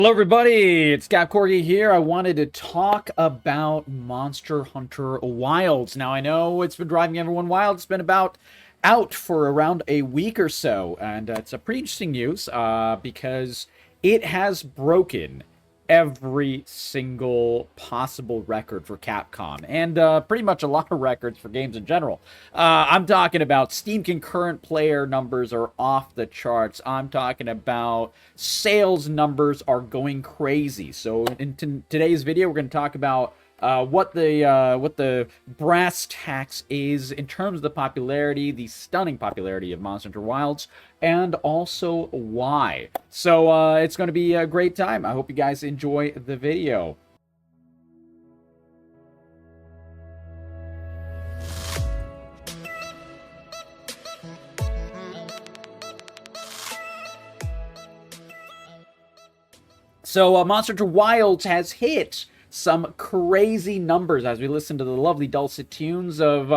Hello everybody, it's capcorgi here. I wanted to talk about Monster Hunter Wilds. Now I know it's been driving everyone wild. It's been about out for around a week or so, and it's a pretty interesting news because it has broken every single possible record for Capcom, and pretty much a lot of records for games in general. I'm talking about Steam concurrent player numbers are off the charts. I'm talking about sales numbers are going crazy. So in today's video, we're going to talk about what the brass tacks is in terms of the popularity, the stunning popularity of Monster Hunter Wilds, and also why. So it's going to be a great time. I hope you guys enjoy the video. So Monster Hunter Wilds has hit some crazy numbers as we listen to the lovely dulcet tunes of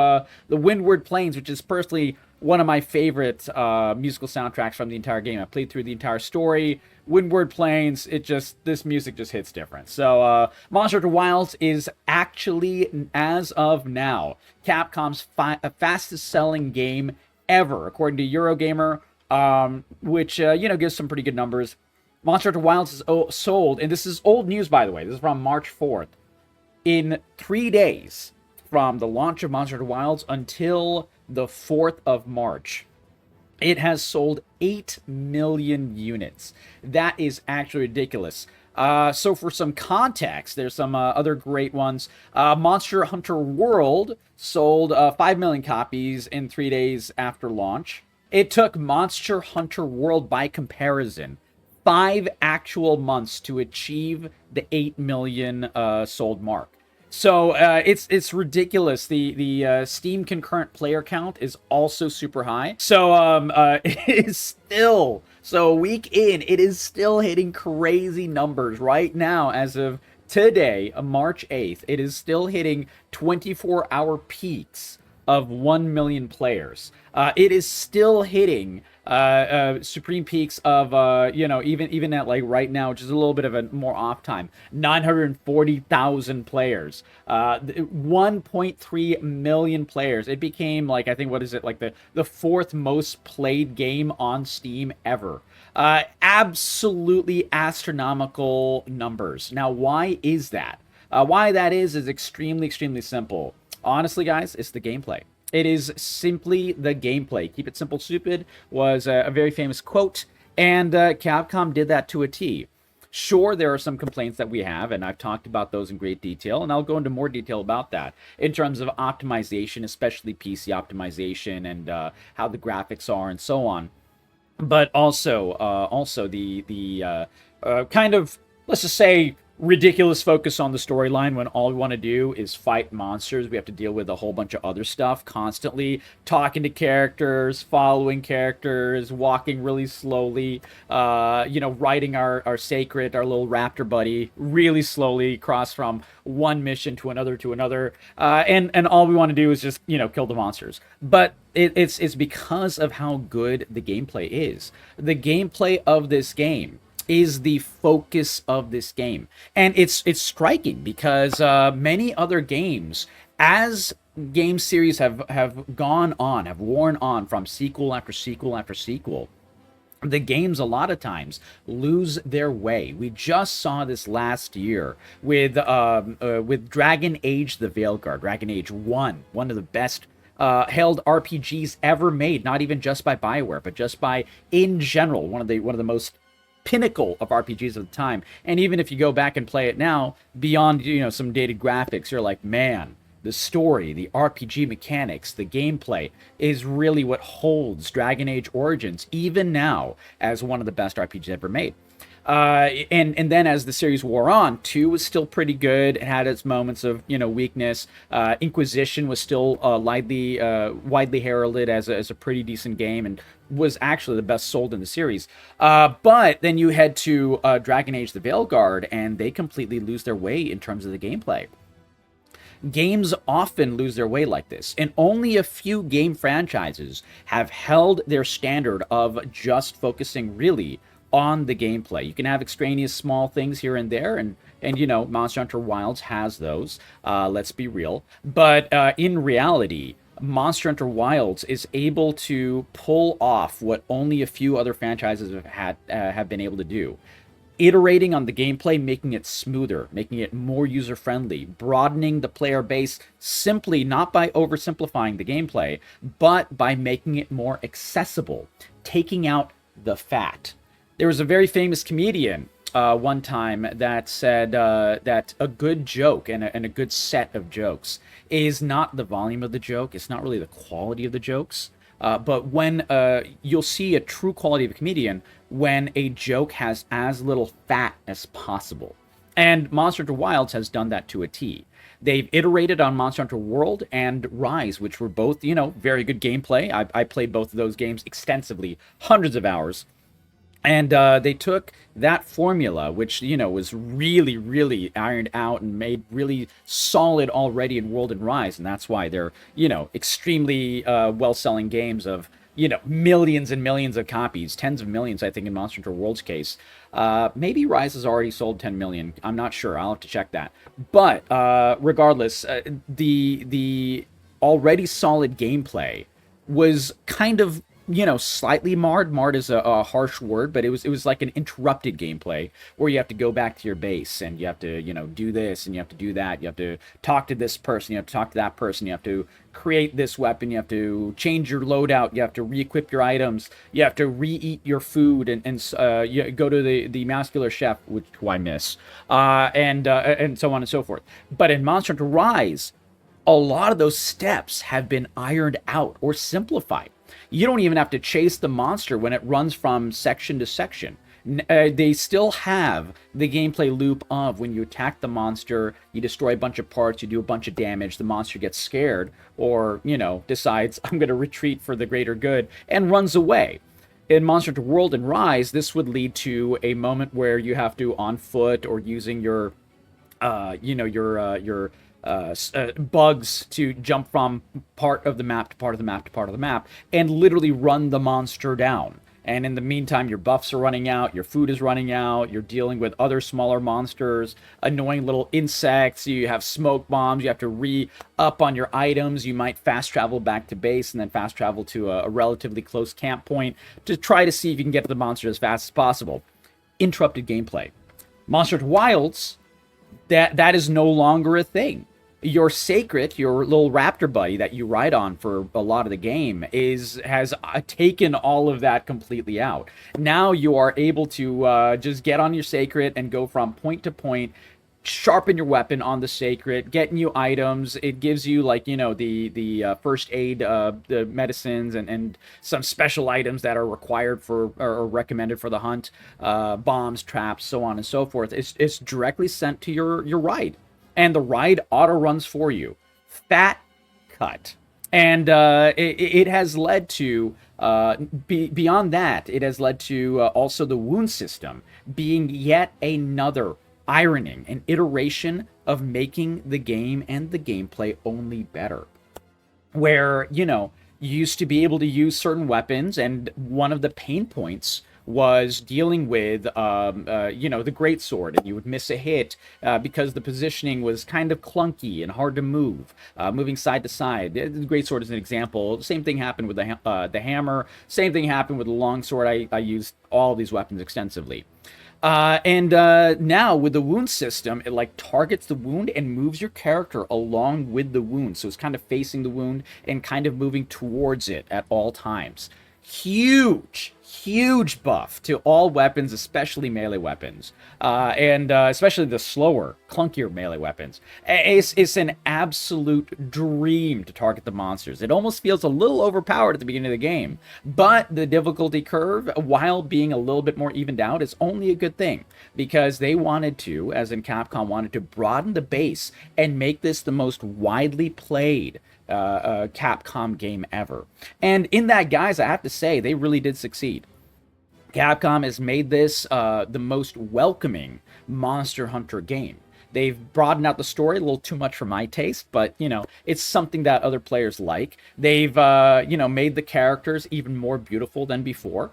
the Windward Plains, which is personally one of my favorite musical soundtracks from the entire game. I played through the entire story. Windward Plains, this music just hits different. So Monster Hunter Wilds is actually, as of now, Capcom's fastest selling game ever, according to Eurogamer, which gives some pretty good numbers. Monster Hunter Wilds is sold, and this is old news, by the way. This is from March 4th. In 3 days from the launch of Monster Hunter Wilds until the 4th of March, it has sold 8 million units. That is actually ridiculous. So for some context, there's some other great ones. Monster Hunter World sold 5 million copies in 3 days after launch. It took Monster Hunter World, by comparison, 5 actual months to achieve the 8 million sold mark. So it's ridiculous. The Steam concurrent player count is also super high. So it is still, so a week in, it is still hitting crazy numbers right now. As of today, March 8th, it is still hitting 24-hour peaks of 1 million players. It is still hitting supreme peaks of even at like right now, which is a little bit of a more off time, 940,000 players, 1.3 million players. It became, like, I think, what is it, like the fourth most played game on Steam ever. Absolutely astronomical numbers. Now, why is that? Why that is extremely simple. Honestly, guys, it's the gameplay. It is simply the gameplay. Keep it simple, stupid was a very famous quote, and Capcom did that to a T. Sure, there are some complaints that we have, and I've talked about those in great detail, and I'll go into more detail about that in terms of optimization, especially PC optimization, and how the graphics are and so on. But also the kind of, let's just say, ridiculous focus on the storyline when all we want to do is fight monsters. We have to deal with a whole bunch of other stuff constantly, talking to characters, following characters, walking really slowly, riding our sacred, our little raptor buddy really slowly across from one mission to another, and all we want to do is just kill the monsters. But it's because of how good the gameplay is. The gameplay of this game is the focus of this game, and it's striking because many other games, as game series have worn on from sequel after sequel after sequel, the games a lot of times lose their way. We just saw this last year with Dragon Age: The Veilguard, Dragon Age 1, one of the best held RPGs ever made, not even just by BioWare, but just by, in general, one of the most pinnacle of RPGs of the time. And even if you go back and play it now, beyond some dated graphics, you're like, man, the story, the RPG mechanics, the gameplay is really what holds Dragon Age Origins even now as one of the best RPGs ever made. And then as the series wore on, 2 was still pretty good. It had its moments of weakness. Inquisition was still widely heralded as a pretty decent game, and was actually the best sold in the series. But then you head to Dragon Age: The Veilguard, and they completely lose their way in terms of the gameplay. Games often lose their way like this, and only a few game franchises have held their standard of just focusing really on the gameplay. You can have extraneous small things here and there, and you know, Monster Hunter Wilds has those. Let's be real. But in reality, Monster Hunter Wilds is able to pull off what only a few other franchises have been able to do. Iterating on the gameplay, making it smoother, making it more user-friendly, broadening the player base simply not by oversimplifying the gameplay, but by making it more accessible, taking out the fat. There was a very famous comedian one time that said that a good joke and a good set of jokes is not the volume of the joke, it's not really the quality of the jokes, but when you'll see a true quality of a comedian when a joke has as little fat as possible. And Monster Hunter Wilds has done that to a T. They've iterated on Monster Hunter World and Rise, which were both, you know, very good gameplay. I played both of those games extensively, hundreds of hours. And they took that formula, which, you know, was really, really ironed out and made really solid already in World and Rise. And that's why they're, you know, extremely well-selling games of, you know, millions and millions of copies, tens of millions, I think, in Monster Hunter World's case. Maybe Rise has already sold 10 million. I'm not sure. I'll have to check that. But regardless, the already solid gameplay was kind of, you know, slightly marred. Marred is a harsh word, but it was like an interrupted gameplay where you have to go back to your base and you have to, you know, do this and you have to do that. You have to talk to this person. You have to talk to that person. You have to create this weapon. You have to change your loadout. You have to re-equip your items. You have to re-eat your food and you go to the muscular chef, who I miss, and so on and so forth. But in Monster Hunter Rise, a lot of those steps have been ironed out or simplified. You don't even have to chase the monster when it runs from section to section. They still have the gameplay loop of when you attack the monster, you destroy a bunch of parts, you do a bunch of damage, the monster gets scared, or, you know, decides, I'm going to retreat for the greater good, and runs away. In Monster Hunter World and Rise, this would lead to a moment where you have to, on foot or using your, bugs to jump from part of the map to part of the map to part of the map and literally run the monster down. And in the meantime, your buffs are running out, your food is running out, you're dealing with other smaller monsters, annoying little insects, you have smoke bombs, you have to re-up on your items, you might fast travel back to base and then fast travel to a relatively close camp point to try to see if you can get to the monster as fast as possible. Interrupted gameplay. Monster Hunter Wilds, that is no longer a thing. Your Sacred, your little raptor buddy that you ride on for a lot of the game, has taken all of that completely out. Now you are able to just get on your Sacred and go from point to point, sharpen your weapon on the Sacred, get new items. It gives you, like, you know, the first aid, the medicines, and some special items that are required for or recommended for the hunt, bombs, traps, so on and so forth. It's directly sent to your ride. And the ride auto-runs for you. Fat cut. And it has led to, beyond that, it has led to also the wound system being yet another ironing, an iteration of making the game and the gameplay only better. Where, you know, you used to be able to use certain weapons, and one of the pain points was dealing with, you know, the greatsword, and you would miss a hit because the positioning was kind of clunky and hard to move, moving side to side. The greatsword is an example. The same thing happened with the hammer. Same thing happened with the longsword. I used all these weapons extensively. Now with the wound system, it like targets the wound and moves your character along with the wound. So it's kind of facing the wound and kind of moving towards it at all times. Huge buff to all weapons, especially melee weapons, and especially the slower, clunkier melee weapons. It's an absolute dream to target the monsters. It almost feels a little overpowered at the beginning of the game, but the difficulty curve, while being a little bit more evened out, is only a good thing, because they wanted to, as in Capcom, wanted to broaden the base and make this the most widely played Capcom game ever. And in that, guys, I have to say, they really did succeed. Capcom has made this the most welcoming Monster Hunter game. They've broadened out the story a little too much for my taste, but, you know, it's something that other players like. They've, you know, made the characters even more beautiful than before.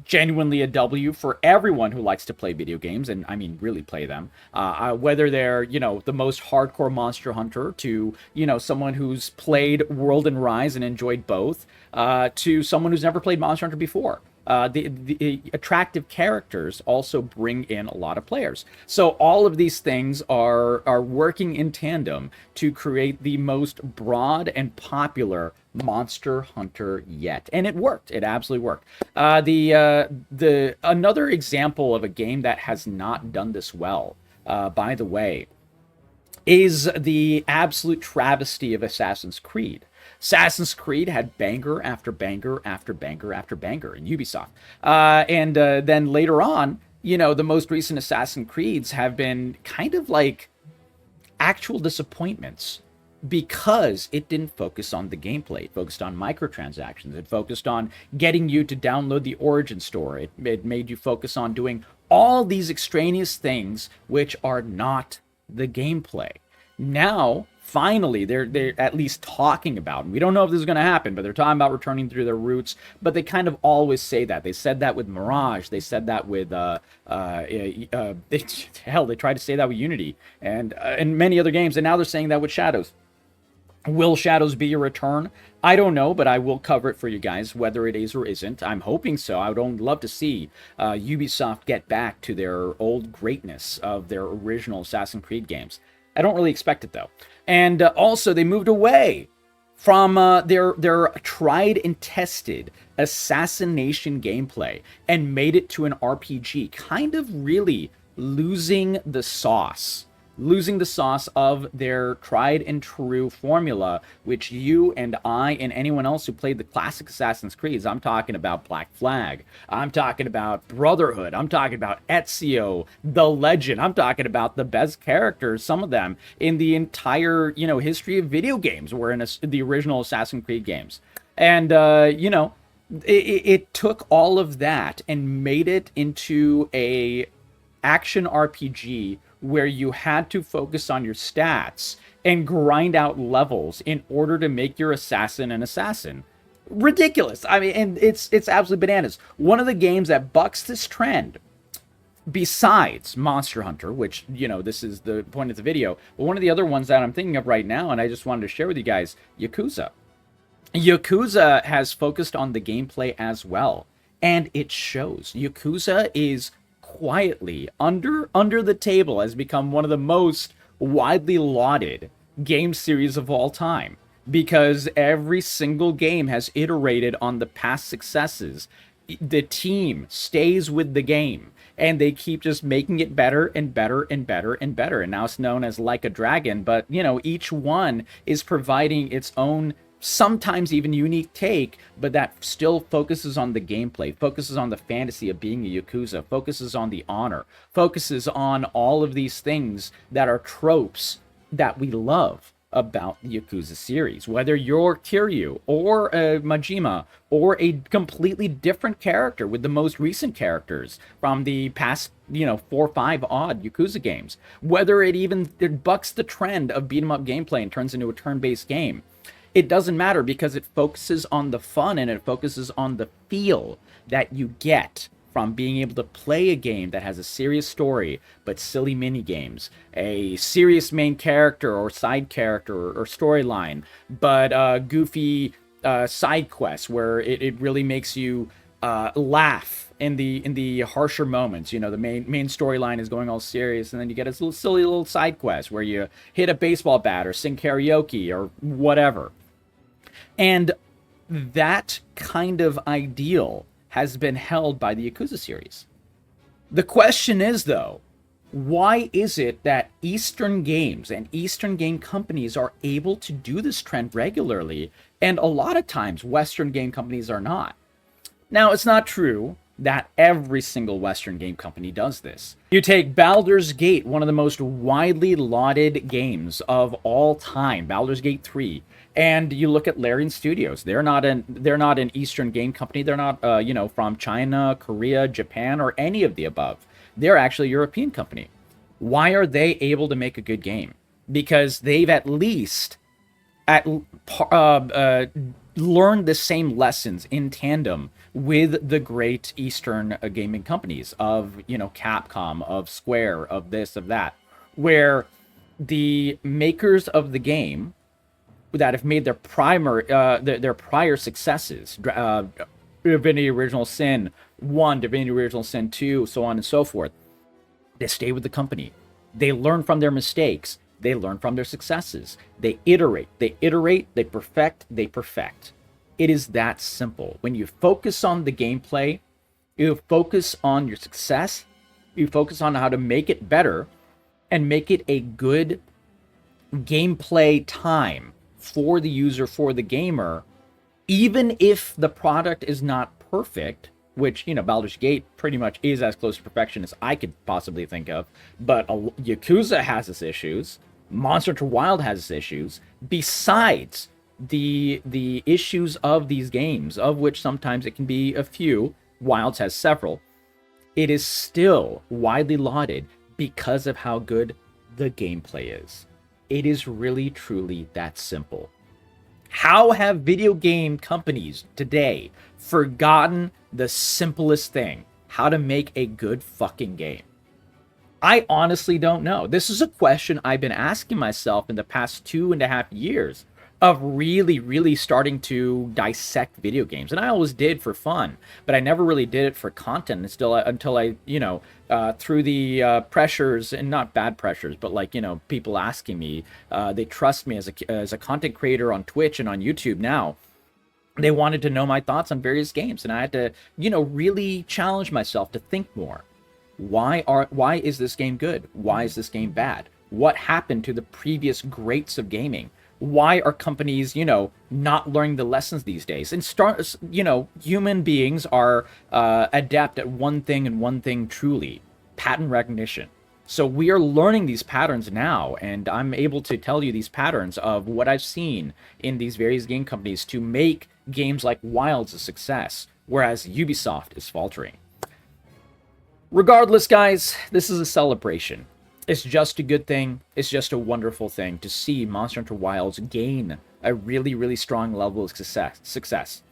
genuinely a W for everyone who likes to play video games, and I mean really play them. Whether they're, the most hardcore Monster Hunter to, someone who's played World and Rise and enjoyed both, to someone who's never played Monster Hunter before. The attractive characters also bring in a lot of players. So all of these things are working in tandem to create the most broad and popular Monster Hunter yet, and it worked. It absolutely worked. The another example of a game that has not done this well, by the way, is the absolute travesty of Assassin's Creed. Assassin's Creed had banger after banger after banger after banger in Ubisoft. And then later on, the most recent Assassin's Creeds have been kind of like actual disappointments because it didn't focus on the gameplay. It focused on microtransactions. It focused on getting you to download the Origin store. It made you focus on doing all these extraneous things which are not the gameplay. Now, finally, they're at least talking about, and we don't know if this is going to happen, but they're talking about returning to their roots. But they kind of always say that. They said that with Mirage. They said that with they tried to say that with Unity and many other games, and now they're saying that with Shadows. Will Shadows be a return? I don't know, but I will cover it for you guys, whether it is or isn't. I'm hoping so. I would love to see Ubisoft get back to their old greatness of their original Assassin's Creed games. I don't really expect it, though. And also, they moved away from their tried and tested assassination gameplay and made it to an RPG, kind of really losing the sauce of their tried and true formula, which you and I and anyone else who played the classic Assassin's Creeds, I'm talking about Black Flag, I'm talking about Brotherhood, I'm talking about Ezio, The Legend, I'm talking about the best characters, some of them, in the entire, history of video games were in the original Assassin's Creed games. And, it took all of that and made it into a action RPG where you had to focus on your stats and grind out levels in order to make your assassin an assassin. Ridiculous. I mean, and it's absolutely bananas. One of the games that bucks this trend, besides Monster Hunter, which, this is the point of the video, but one of the other ones that I'm thinking of right now, and I just wanted to share with you guys, Yakuza. Yakuza has focused on the gameplay as well, and it shows. Yakuza is quietly under the table has become one of the most widely lauded game series of all time, because every single game has iterated on the past successes. The team stays with the game and they keep just making it better and better and better and better, and now it's known as Like a Dragon, but each one is providing its own, sometimes even unique take, but that still focuses on the gameplay, focuses on the fantasy of being a Yakuza, focuses on the honor, focuses on all of these things that are tropes that we love about the Yakuza series. Whether you're Kiryu or Majima or a completely different character with the most recent characters from the past, 4 or 5 odd Yakuza games, whether it bucks the trend of beat 'em up gameplay and turns into a turn-based game, it doesn't matter, because it focuses on the fun and it focuses on the feel that you get from being able to play a game that has a serious story but silly mini games, a serious main character or side character or storyline, but goofy side quests where it really makes you laugh in the harsher moments. The main storyline is going all serious, and then you get a little silly little side quest where you hit a baseball bat or sing karaoke or whatever. And that kind of ideal has been held by the Yakuza series. The question is, though, why is it that Eastern games and Eastern game companies are able to do this trend regularly, and a lot of times Western game companies are not? Now, it's not true that every single Western game company does this. You take Baldur's Gate, one of the most widely lauded games of all time, Baldur's Gate 3, and you look at Larian Studios. They're not an Eastern game company. They're not from China, Korea, Japan, or any of the above. They're actually a European company. Why are they able to make a good game? Because they've at least learn the same lessons in tandem with the great Eastern gaming companies of, Capcom, of Square, of this, of that, where the makers of the game that have made their prior successes, Divinity Original Sin 1, Divinity Original Sin 2, so on and so forth, they stay with the company. They learn from their mistakes. They learn from their successes. They iterate, they perfect, they perfect. It is that simple. When you focus on the gameplay, you focus on your success, you focus on how to make it better and make it a good gameplay time for the user, for the gamer, even if the product is not perfect, which, Baldur's Gate pretty much is as close to perfection as I could possibly think of, but Yakuza has its issues, Monster Hunter Wild has its issues, besides the issues of these games, of which sometimes it can be a few, Wilds has several, it is still widely lauded because of how good the gameplay is. It is really, truly that simple. How have video game companies today forgotten the simplest thing? How to make a good fucking game? I honestly don't know. This is a question I've been asking myself in the past 2.5 years of really, really starting to dissect video games. And I always did for fun, but I never really did it for content until I through the pressures, and not bad pressures, but like, people asking me, they trust me as a content creator on Twitch and on YouTube now. They wanted to know my thoughts on various games, and I had to, really challenge myself to think more. Why is this game good? Why is this game bad? What happened to the previous greats of gaming? Why are companies, not learning the lessons these days? And human beings are adept at one thing and one thing truly: pattern recognition. So we are learning these patterns now, and I'm able to tell you these patterns of what I've seen in these various game companies to make games like Wilds a success, whereas Ubisoft is faltering. Regardless, guys, this is a celebration. It's just a good thing. It's just a wonderful thing to see Monster Hunter Wilds gain a really, really strong level of success.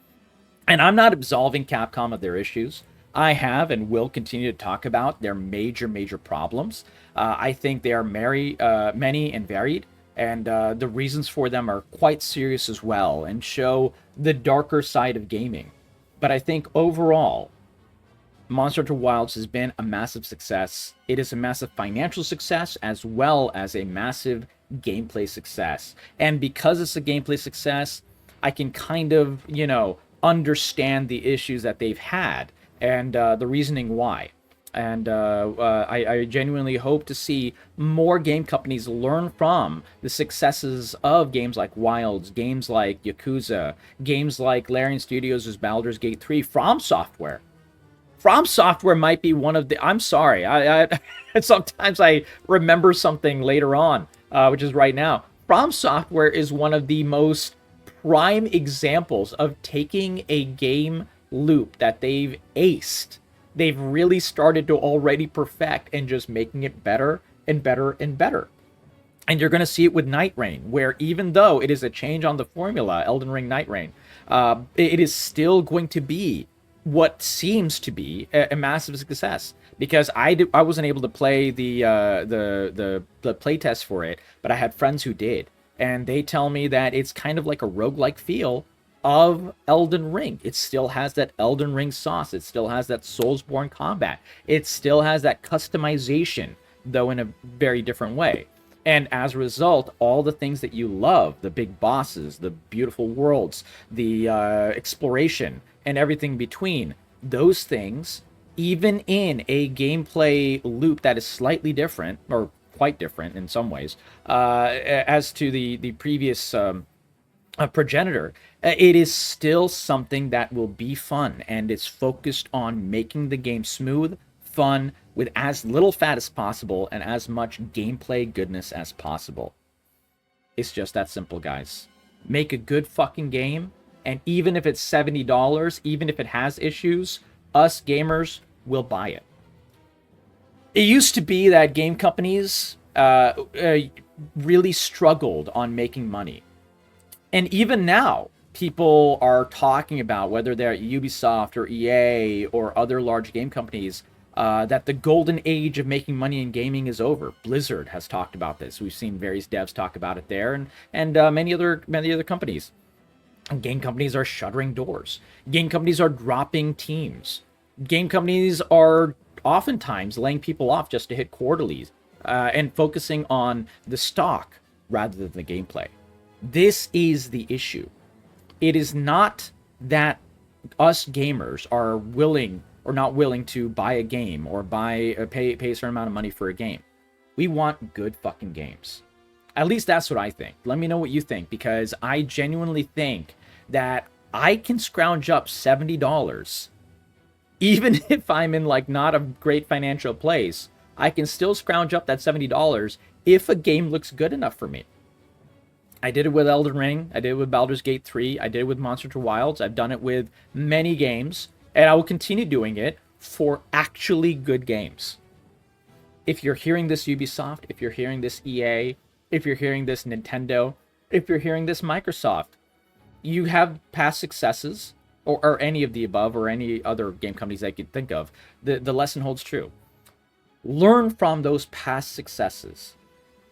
And I'm not absolving Capcom of their issues. I have and will continue to talk about their major, major problems. I think they are many and varied, and the reasons for them are quite serious as well and show the darker side of gaming. But I think overall, Monster Hunter Wilds has been a massive success. It is a massive financial success as well as a massive gameplay success. And because it's a gameplay success, I can kind of, understand the issues that they've had and the reasoning why. And I genuinely hope to see more game companies learn from the successes of games like Wilds, games like Yakuza, games like Larian Studios' Baldur's Gate 3, From Software. From Software might be one of the... I'm sorry. I sometimes I remember something later on, which is right now. From Software is one of the most prime examples of taking a game loop that they've aced. They've really started to already perfect and just making it better and better and better. And you're going to see it with Night Rain, where even though it is a change on the formula, Elden Ring Night Rain, it is still going to be what seems to be a massive success, because I wasn't able to play the playtest for it, but I had friends who did, and they tell me that it's kind of like a roguelike feel of Elden Ring. It still has that Elden Ring sauce. It still has that Soulsborne combat. It still has that customization, though in a very different way. And as a result, all the things that you love, the big bosses, the beautiful worlds, the exploration, and everything between, those things, even in a gameplay loop that is slightly different, or quite different in some ways, as to the previous progenitor, it is still something that will be fun, and it's focused on making the game smooth, fun, with as little fat as possible, and as much gameplay goodness as possible. It's just that simple, guys. Make a good fucking game, and even if it's $70, even if it has issues, us gamers will buy it. It used to be that game companies really struggled on making money. And even now, people are talking about, whether they're at Ubisoft or EA or other large game companies, that the golden age of making money in gaming is over. Blizzard has talked about this. We've seen various devs talk about it there, and many other companies. Game companies are shuttering doors. Game companies are dropping teams. Game companies are oftentimes laying people off just to hit quarterlies, and focusing on the stock rather than the gameplay. This is the issue. It is not that us gamers are willing or not willing to buy a game or pay a certain amount of money for a game. We want good fucking games. At least that's what I think. Let me know what you think, because I genuinely think that I can scrounge up $70, even if I'm in like not a great financial place. I can still scrounge up that $70 if a game looks good enough for me. I did it with Elden Ring. I did it with Baldur's Gate 3. I did it with Monster Hunter Wilds. I've done it with many games, and I will continue doing it for actually good games. If you're hearing this Ubisoft, if you're hearing this EA, if you're hearing this Nintendo, if you're hearing this Microsoft, you have past successes, or any of the above, or any other game companies I could think of. The lesson holds true. Learn from those past successes.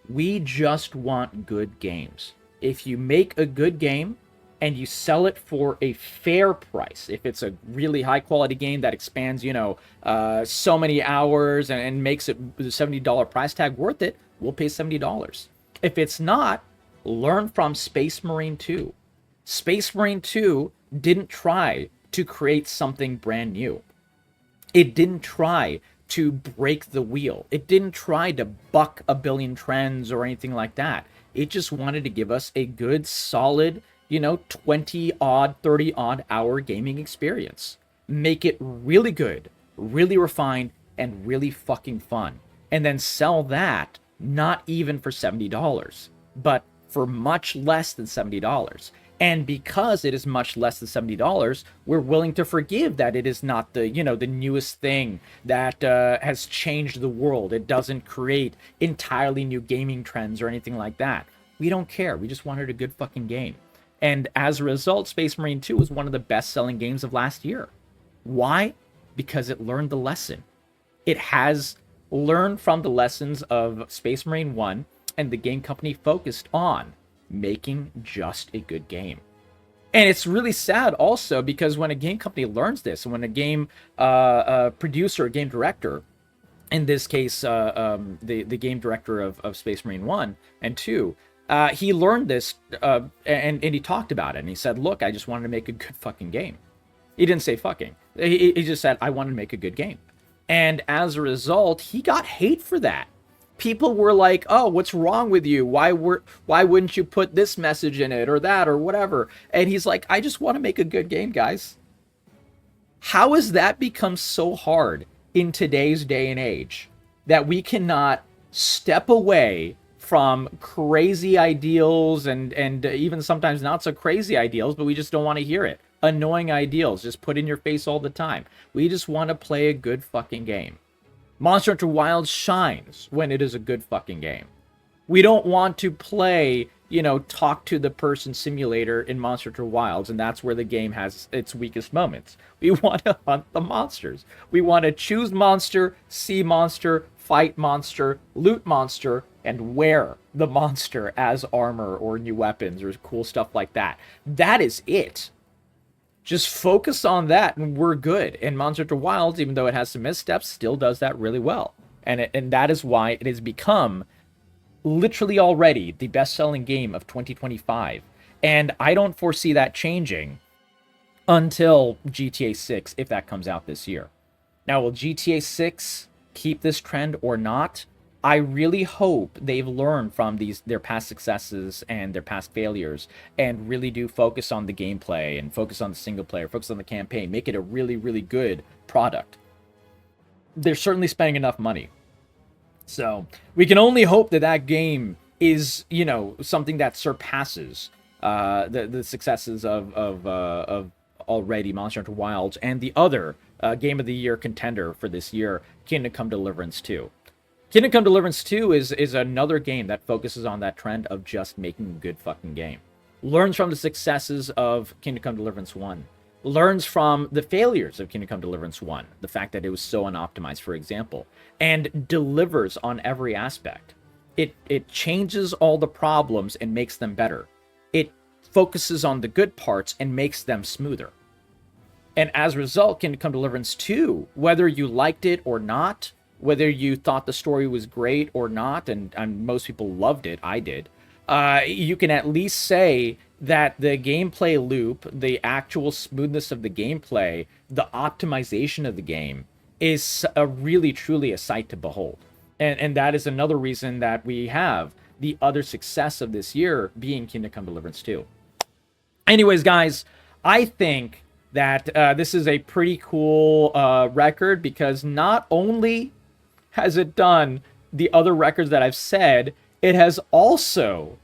We just want good games. If you make a good game and you sell it for a fair price, if it's a really high quality game that expands, so many hours and makes it the $70 price tag worth it, we'll pay $70. If it's not, learn from Space Marine 2. Space Marine 2 didn't try to create something brand new. It didn't try to break the wheel. It didn't try to buck a billion trends or anything like that. It just wanted to give us a good, solid, 20-odd, 30-odd hour gaming experience. Make it really good, really refined, and really fucking fun. And then sell that not even for $70, but for much less than $70. And because it is much less than $70, we're willing to forgive that it is not the, the newest thing that has changed the world. It doesn't create entirely new gaming trends or anything like that. We don't care. We just wanted a good fucking game. And as a result, Space Marine 2 was one of the best-selling games of last year. Why? Because it learned the lesson. It has learned from the lessons of Space Marine 1, and the game company focused on making just a good game. And it's really sad also, because when a game company learns this, and when a game producer, a game director, in this case the game director of Space Marine 1 and 2, he learned this and he talked about it, and he said, look, I just wanted to make a good fucking game. He didn't say fucking. He just said, I wanted to make a good game. And as a result, he got hate for that. People were like, oh, what's wrong with you? Why wouldn't you put this message in it or that or whatever? And he's like, I just want to make a good game, guys. How has that become so hard in today's day and age that we cannot step away from crazy ideals and even sometimes not so crazy ideals, but we just don't want to hear it? Annoying ideals just put in your face all the time. We just want to play a good fucking game. Monster Hunter Wilds shines when it is a good fucking game. We don't want to play, talk to the person simulator in Monster Hunter Wilds, and that's where the game has its weakest moments. We want to hunt the monsters. We want to choose monster, see monster, fight monster, loot monster, and wear the monster as armor or new weapons or cool stuff like that. That is it. Just focus on that and we're good. And Monster Hunter Wilds, even though it has some missteps, still does that really well. And that is why it has become literally already the best-selling game of 2025. And I don't foresee that changing until GTA 6, if that comes out this year. Now, will GTA 6 keep this trend or not? I really hope they've learned from their past successes and their past failures and really do focus on the gameplay and focus on the single player, focus on the campaign, make it a really, really good product. They're certainly spending enough money. So we can only hope that that game is, something that surpasses the successes of already Monster Hunter Wilds and the other Game of the Year contender for this year, Kingdom Come Deliverance 2. Kingdom Come Deliverance 2 is another game that focuses on that trend of just making a good fucking game. learns from the successes of Kingdom Come Deliverance 1, learns from the failures of Kingdom Come Deliverance 1, the fact that it was so unoptimized, for example, and delivers on every aspect. It changes all the problems and makes them better. It focuses on the good parts and makes them smoother. And as a result, Kingdom Come Deliverance 2, whether you liked it or not, whether you thought the story was great or not, and most people loved it, I did, you can at least say that the gameplay loop, the actual smoothness of the gameplay, the optimization of the game is really, truly a sight to behold. And that is another reason that we have the other success of this year being Kingdom Come Deliverance 2. Anyways, guys, I think that this is a pretty cool record, because not only has it done the other records that I've said, it has also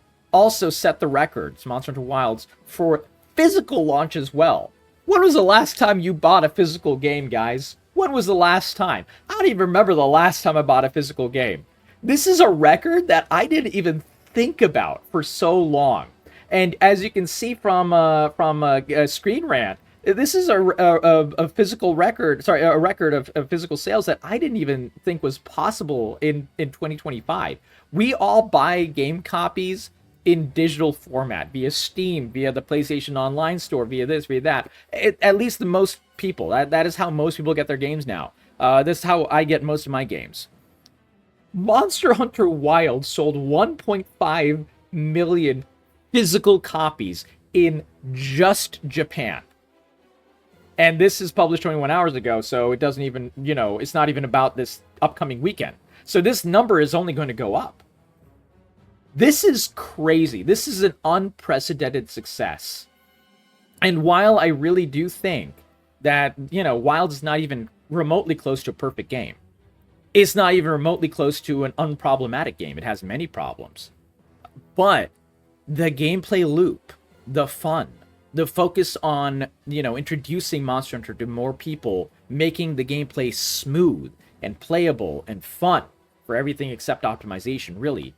set the records, Monster Hunter Wilds, for physical launch as well. When was the last time you bought a physical game, guys? When was the last time? I don't even remember the last time I bought a physical game. This is a record that I didn't even think about for so long. And as you can see from Screen Rant, this is a physical record, sorry, a record of physical sales that I didn't even think was possible in 2025. We all buy game copies in digital format, via Steam, via the PlayStation Online store, via this, via that. At least the most people. That is how most people get their games now. This is how I get most of my games. Monster Hunter Wilds sold 1.5 million physical copies in just Japan. And this is published 21 hours ago, so it doesn't even, it's not even about this upcoming weekend. So this number is only going to go up. This is crazy. This is an unprecedented success. And while I really do think that, Wilds is not even remotely close to a perfect game, it's not even remotely close to an unproblematic game. It has many problems. But the gameplay loop, the fun, the focus on, introducing Monster Hunter to more people, making the gameplay smooth and playable and fun for everything except optimization, really.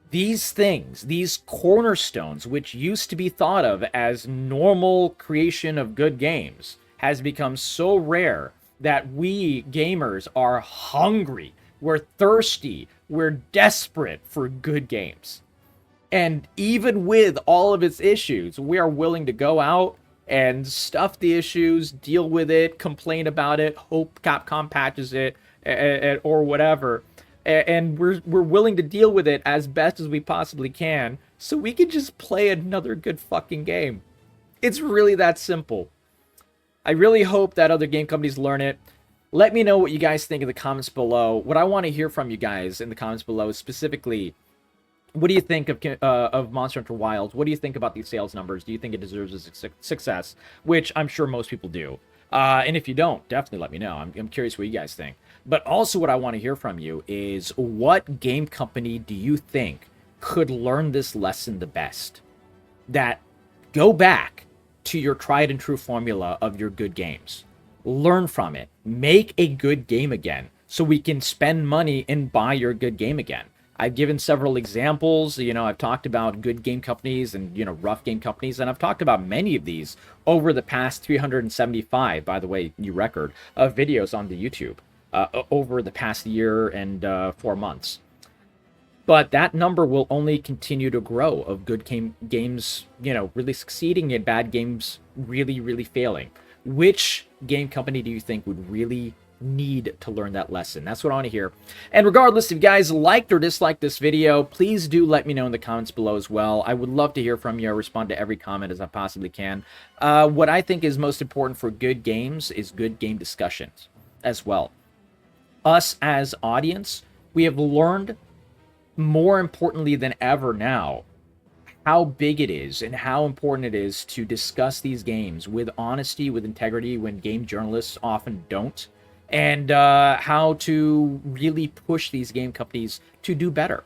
These things, these cornerstones, which used to be thought of as normal creation of good games, has become so rare that we gamers are hungry, we're thirsty, we're desperate for good games. And even with all of its issues, we are willing to go out and stuff the issues, deal with it, complain about it, hope Capcom patches it, or whatever. And we're willing to deal with it as best as we possibly can, so we can just play another good fucking game. It's really that simple. I really hope that other game companies learn it. Let me know what you guys think in the comments below. What I want to hear from you guys in the comments below is specifically, what do you think of Monster Hunter Wilds? What do you think about these sales numbers? Do you think it deserves a success? Which I'm sure most people do. And if you don't, definitely let me know. I'm curious what you guys think. But also what I want to hear from you is, what game company do you think could learn this lesson the best? That go back to your tried and true formula of your good games. Learn from it. Make a good game again, so we can spend money and buy your good game again. I've given several examples. I've talked about good game companies and, rough game companies, and I've talked about many of these over the past 375, by the way, new record, of videos on the YouTube over the past year and 4 months. But that number will only continue to grow, of good games, really succeeding, and bad games really, really failing. Which game company do you think would really need to learn that lesson? That's what I want to hear. And regardless, if you guys liked or disliked this video, please do let me know in the comments below as well. I would love to hear from you. I respond to every comment as I possibly can. What I think is most important for good games is good game discussions as well. Us as audience, we have learned, more importantly than ever now, how big it is and how important it is to discuss these games with honesty, with integrity, when game journalists often don't. And how to really push these game companies to do better.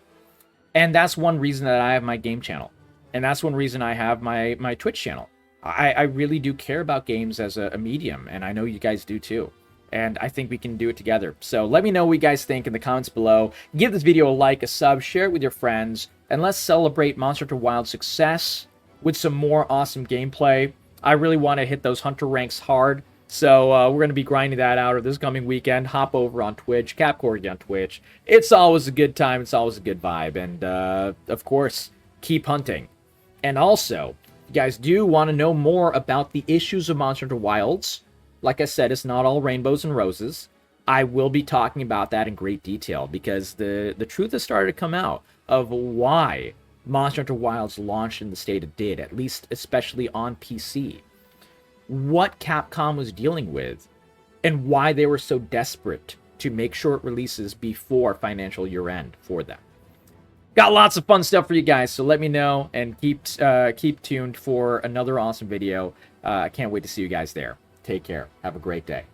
And that's one reason that I have my game channel. And that's one reason I have my Twitch channel. I really do care about games as a medium, and I know you guys do too. and I think we can do it together. So let me know what you guys think in the comments below. Give this video a like, a sub, share it with your friends, and let's celebrate Monster Hunter Wilds' success with some more awesome gameplay. I really want to hit those Hunter ranks hard, so we're going to be grinding that out this coming weekend. Hop over on Twitch, capcorgi on Twitch. It's always a good time. It's always a good vibe. And, of course, keep hunting. And also, if you guys do want to know more about the issues of Monster Hunter Wilds, like I said, it's not all rainbows and roses. I will be talking about that in great detail because the truth has started to come out of why Monster Hunter Wilds launched in the state it did, at least especially on PC. What Capcom was dealing with, and why they were so desperate to make sure it releases before financial year end for them. Got lots of fun stuff for you guys, so let me know, and keep tuned for another awesome video. I can't wait to see you guys there. Take care. Have a great day.